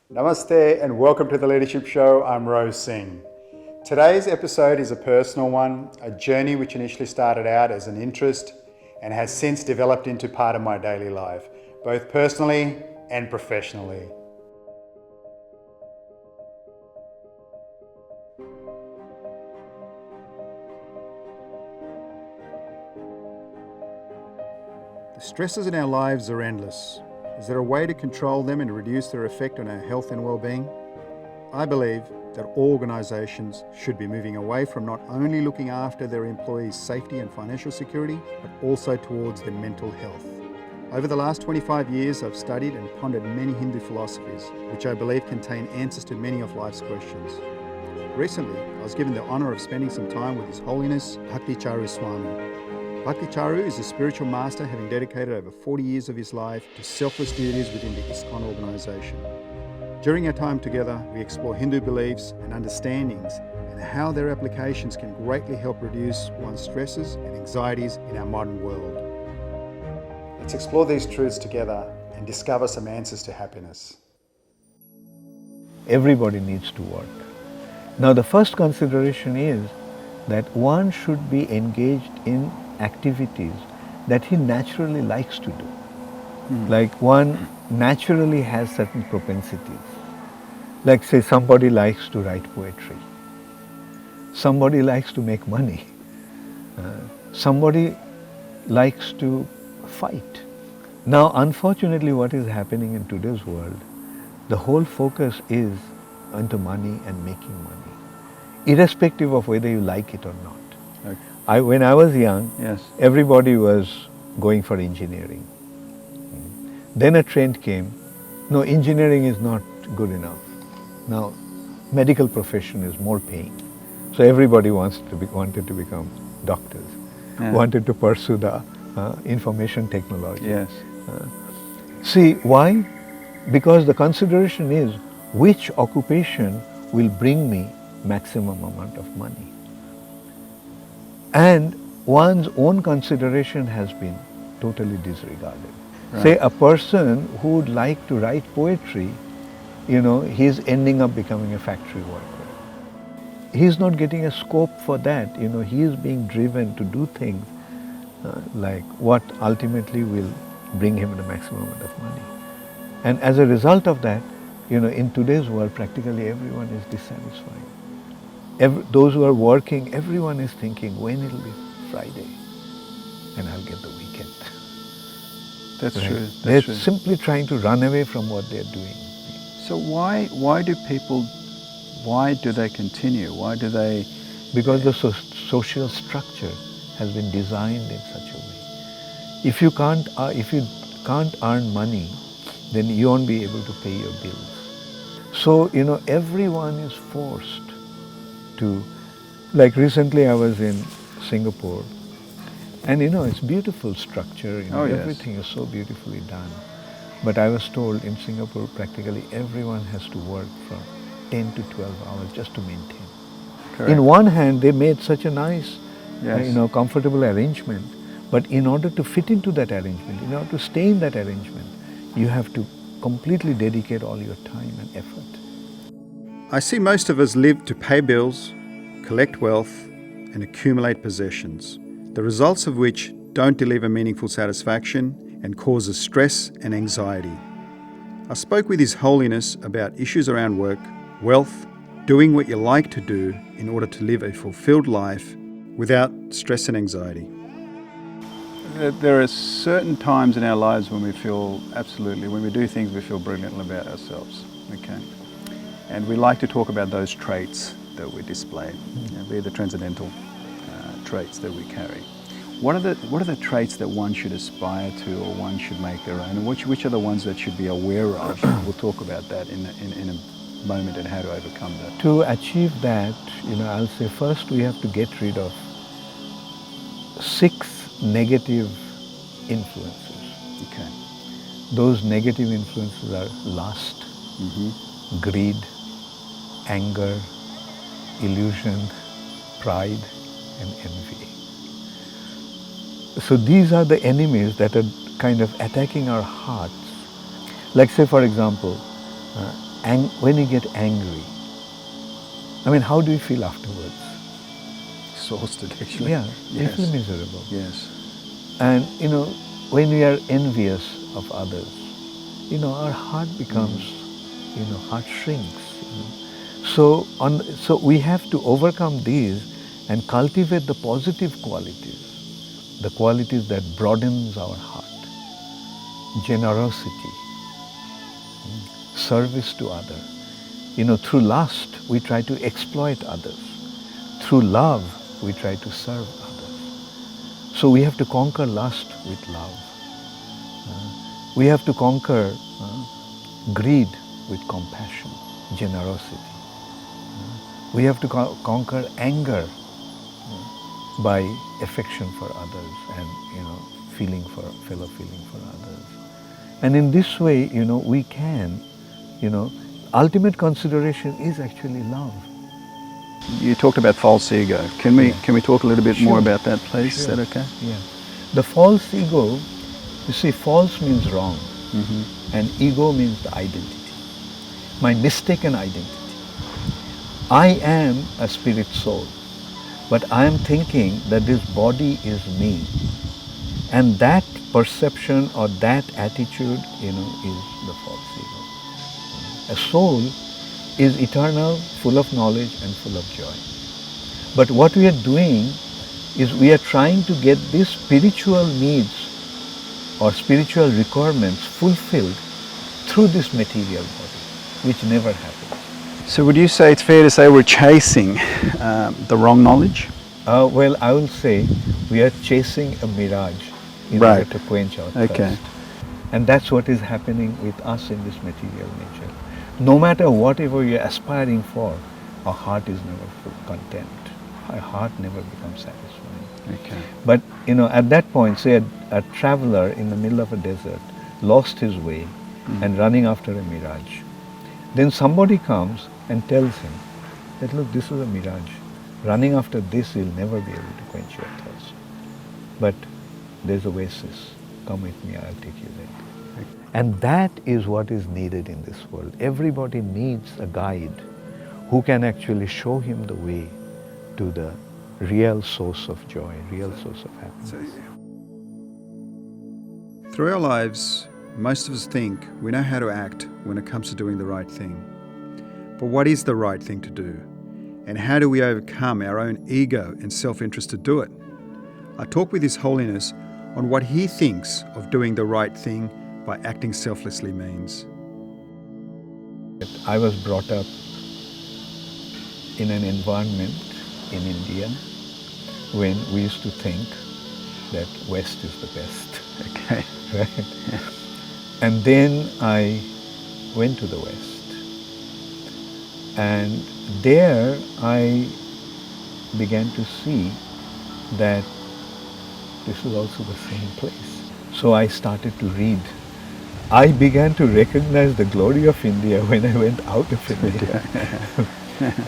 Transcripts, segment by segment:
Namaste and welcome to the Leadership Show. I'm Roh Singh. Today's episode is a personal one, a journey which initially started out as an interest and has since developed into part of my daily life, both personally and professionally. The stresses in our lives are endless. Is there a way to control them and reduce their effect on our health and well-being? I believe that all organisations should be moving away from not only looking after their employees' safety and financial security, but also towards their mental health. Over the last 25 years, I've studied and pondered many Hindu philosophies, which I believe contain answers to many of life's questions. Recently, I was given the honour of spending some time with His Holiness Bhakti Charu Swami. Bhakti Charu is a spiritual master having dedicated over 40 years of his life to selfless duties within the ISKCON organisation. During our time together, we explore Hindu beliefs and understandings and how their applications can greatly help reduce one's stresses and anxieties in our modern world. Let's explore these truths together and discover some answers to happiness. Everybody needs to work. Now the first consideration is that one should be engaged in activities that he naturally likes to do. Like one naturally has certain propensities. Like say somebody likes to write poetry. Somebody likes to make money. Somebody likes to fight. Now unfortunately what is happening in today's world, the whole focus is onto money and making money, irrespective of whether you like it or not. Okay. When I was young, Yes. everybody was going for engineering. Then a trend came, no, engineering is not good enough. Now, medical profession is more paying. So everybody wanted to become doctors, wanted to pursue the information technology. Yes. See, why? Because the consideration is which occupation will bring me maximum amount of money. And one's own consideration has been totally disregarded. Right. Say a person who would like to write poetry, he's ending up becoming a factory worker. He's not getting a scope for that. He is being driven to do things like what ultimately will bring him the maximum amount of money. And as a result of that, in today's world, practically everyone is dissatisfied. Those who are working, everyone is thinking, when it'll be Friday and I'll get the weekend. That's Right? true. They're That's true. simply trying to run away from what they're doing. So why do they continue? Why do they? Because the social structure has been designed in such a way. If you can't earn money, then you won't be able to pay your bills. So, everyone is forced to, like recently I was in Singapore, and it's beautiful structure, Oh, yes. Everything is so beautifully done. But I was told in Singapore practically everyone has to work from 10 to 12 hours just to maintain. Correct. In one hand, they made such a nice, Yes. comfortable arrangement. But in order to fit into that arrangement, in order to stay in that arrangement, you have to completely dedicate all your time and effort. I see most of us live to pay bills, collect wealth, and accumulate possessions, the results of which don't deliver meaningful satisfaction and causes stress and anxiety. I spoke with His Holiness about issues around work, wealth, doing what you like to do in order to live a fulfilled life without stress and anxiety. There are certain times in our lives when we feel when we do things, we feel brilliantly about ourselves. Okay. And we like to talk about those traits that we display, be the transcendental traits that we carry. What are the traits that one should aspire to, or one should make their own? And which are the ones that should be aware of? We'll talk about that in a moment and how to overcome that. To achieve that, I'll say first we have to get rid of 6 negative influences. Okay. Those negative influences are lust, greed, anger, illusion, pride, and envy. So these are the enemies that are kind of attacking our hearts. Like say for example, when you get angry, I mean, how do you feel afterwards? Exhausted, actually. Yeah, you Yes. feel miserable. Yes. And when we are envious of others, our heart becomes, heart shrinks. So we have to overcome these and cultivate the positive qualities, the qualities that broadens our heart, generosity, service to others. Through lust, we try to exploit others. Through love, we try to serve others. So we have to conquer lust with love. We have to conquer greed with compassion, generosity. We have to conquer anger by affection for others and feeling for others. And in this way, we can, ultimate consideration is actually love. You talked about false ego. Can we talk a little bit more about that, please? Sure. Is that okay? Yeah. The false ego, you see, false means wrong, and ego means the identity, my mistaken identity. I am a spirit soul, but I am thinking that this body is me. And that perception or that attitude, is the false ego. A soul is eternal, full of knowledge and full of joy. But what we are doing is we are trying to get these spiritual needs or spiritual requirements fulfilled through this material body, which never happens. So would you say it's fair to say we're chasing the wrong knowledge? Well, I will say we are chasing a mirage in order to quench our thirst. And that's what is happening with us in this material nature. No matter whatever you're aspiring for, our heart is never full content. Our heart never becomes satisfied. Okay. But, at that point, say a traveler in the middle of a desert lost his way and running after a mirage. Then somebody comes and tells him that, look, this is a mirage. Running after this, you'll never be able to quench your thirst. But there's oasis. Come with me, I'll take you there. And that is what is needed in this world. Everybody needs a guide who can actually show him the way to the real source of joy, real source of happiness. Through our lives, most of us think we know how to act when it comes to doing the right thing. But what is the right thing to do? And how do we overcome our own ego and self-interest to do it? I talk with His Holiness on what he thinks of doing the right thing by acting selflessly means. I was brought up in an environment in India when we used to think that West is the best. Okay. Right? Yeah. And then I went to the West. And there I began to see that this is also the same place. So I started to read. I began to recognize the glory of India when I went out of India.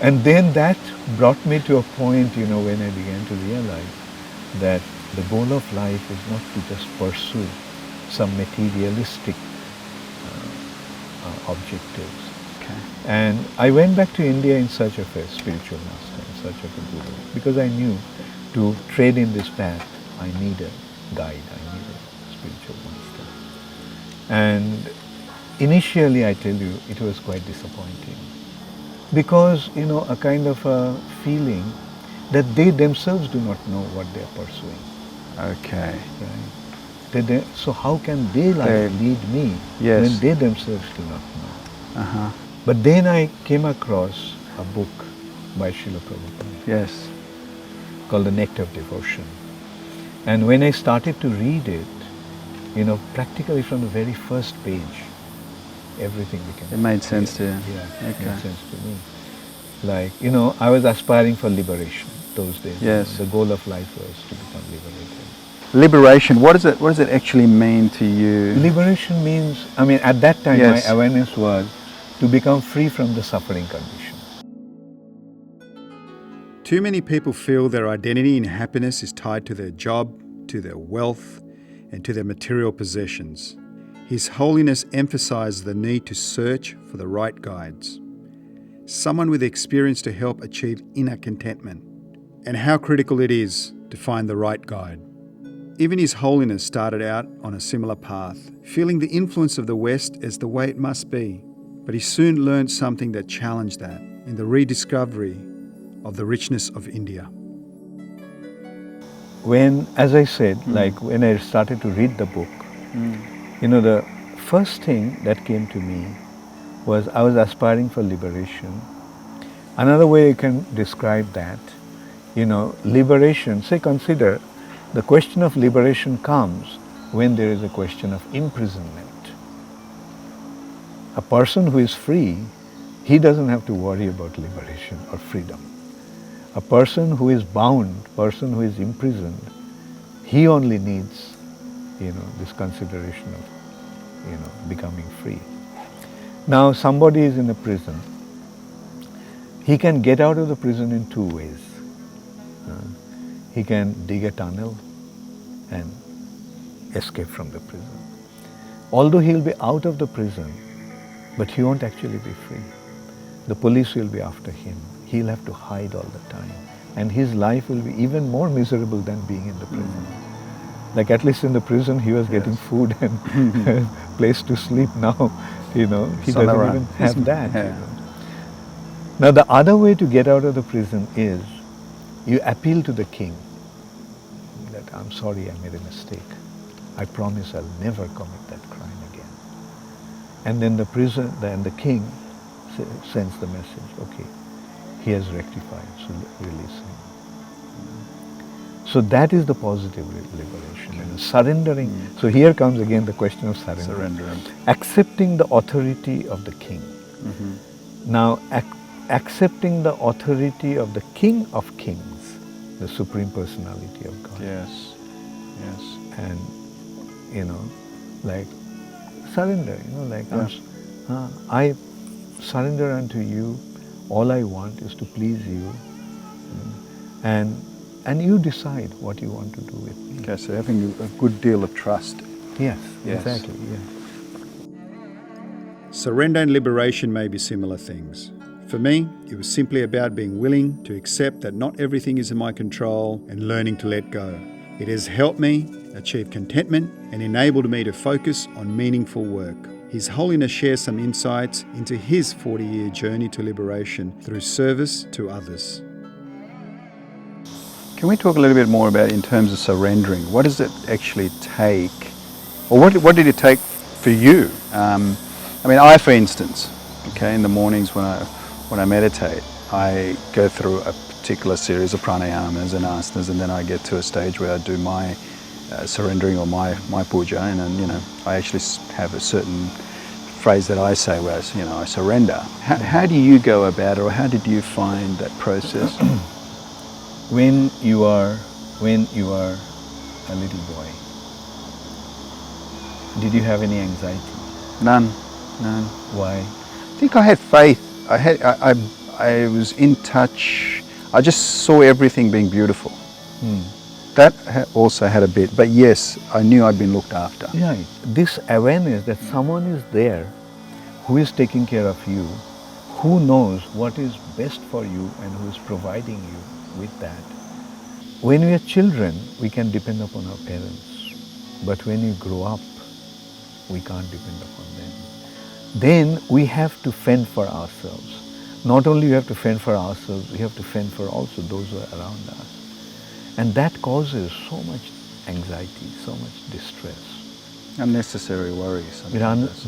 And then that brought me to a point, when I began to realize that the goal of life is not to just pursue some materialistic objectives. Okay. And I went back to India in search of a spiritual master, in search of a guru, because I knew to tread in this path, I need a guide, I need a spiritual master. And initially, I tell you, it was quite disappointing. Because, a kind of a feeling that they themselves do not know what they are pursuing. Okay. Right? So how can they lead me when they themselves do not know? Uh-huh. But then I came across a book by Srila Prabhupada. Yes. Called The Nectar of Devotion. And when I started to read it, practically from the very first page, everything became... It made sense to you? Yeah, okay. It made sense to me. Like, I was aspiring for liberation those days. Yes. The goal of life was to become liberated. Liberation, what does it actually mean to you? Liberation means, at that time my awareness was to become free from the suffering condition. Too many people feel their identity and happiness is tied to their job, to their wealth, and to their material possessions. His Holiness emphasizes the need to search for the right guides, someone with experience to help achieve inner contentment, and how critical it is to find the right guide. Even His Holiness started out on a similar path, feeling the influence of the West as the way it must be, but he soon learned something that challenged that in the rediscovery of the richness of India. When, as I said, like when I started to read the book, the first thing that came to me was I was aspiring for liberation. Another way you can describe that, liberation, say consider the question of liberation comes when there is a question of imprisonment. A person who is free, he doesn't have to worry about liberation or freedom. A person who is bound, person who is imprisoned, he only needs, this consideration of, becoming free. Now, somebody is in a prison. He can get out of the prison in two ways. He can dig a tunnel and escape from the prison. Although he'll be out of the prison, but he won't actually be free. The police will be after him. He'll have to hide all the time. And his life will be even more miserable than being in the prison. Like at least in the prison, he was getting food and place to sleep. Now, he doesn't even have that. Yeah. Now, the other way to get out of the prison is you appeal to the king that I'm sorry, I made a mistake. I promise I'll never commit that crime again. And then the king sends the message, okay, he has rectified, so release him. So that is the positive liberation, surrendering. So here comes again the question of surrendering. Accepting the authority of the king. Now, accepting the authority of the King of Kings, the Supreme Personality of God. Yes. And, like surrender, I surrender unto you. All I want is to please you. And you decide what you want to do with me. Okay, so having a good deal of trust. Yes, Yes. exactly. Yeah. Surrender and liberation may be similar things. For me, it was simply about being willing to accept that not everything is in my control and learning to let go. It has helped me achieve contentment and enabled me to focus on meaningful work. His Holiness shares some insights into his 40-year journey to liberation through service to others. Can we talk a little bit more about in terms of surrendering? What does it actually take? Or what did it take for you? I, for instance, in the mornings when I meditate, I go through a particular series of pranayamas and asanas, and then I get to a stage where I do my surrendering or my puja, and then, I actually have a certain phrase that I say where I surrender. How do you go about it, or how did you find that process? When you are a little boy, did you have any anxiety? None. Why? I think I had faith. I was in touch. I just saw everything being beautiful. That also had a bit, but yes, I knew I'd been looked after. Right. This awareness that someone is there who is taking care of you, who knows what is best for you and who is providing you with that. When we are children, we can depend upon our parents. But when you grow up, we can't depend upon them. Then we have to fend for ourselves. Not only we have to fend for ourselves, we have to fend for also those who are around us. And that causes so much anxiety, so much distress. Unnecessary worries.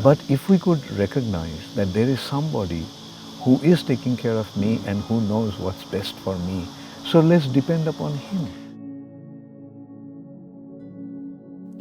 But if we could recognize that there is somebody who is taking care of me and who knows what's best for me, so let's depend upon him.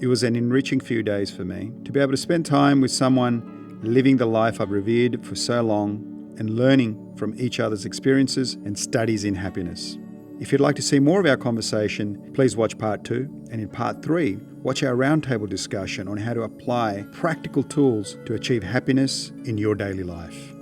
It was an enriching few days for me to be able to spend time with someone living the life I've revered for so long and learning from each other's experiences and studies in happiness. If you'd like to see more of our conversation, please watch part 2, and in part 3, watch our roundtable discussion on how to apply practical tools to achieve happiness in your daily life.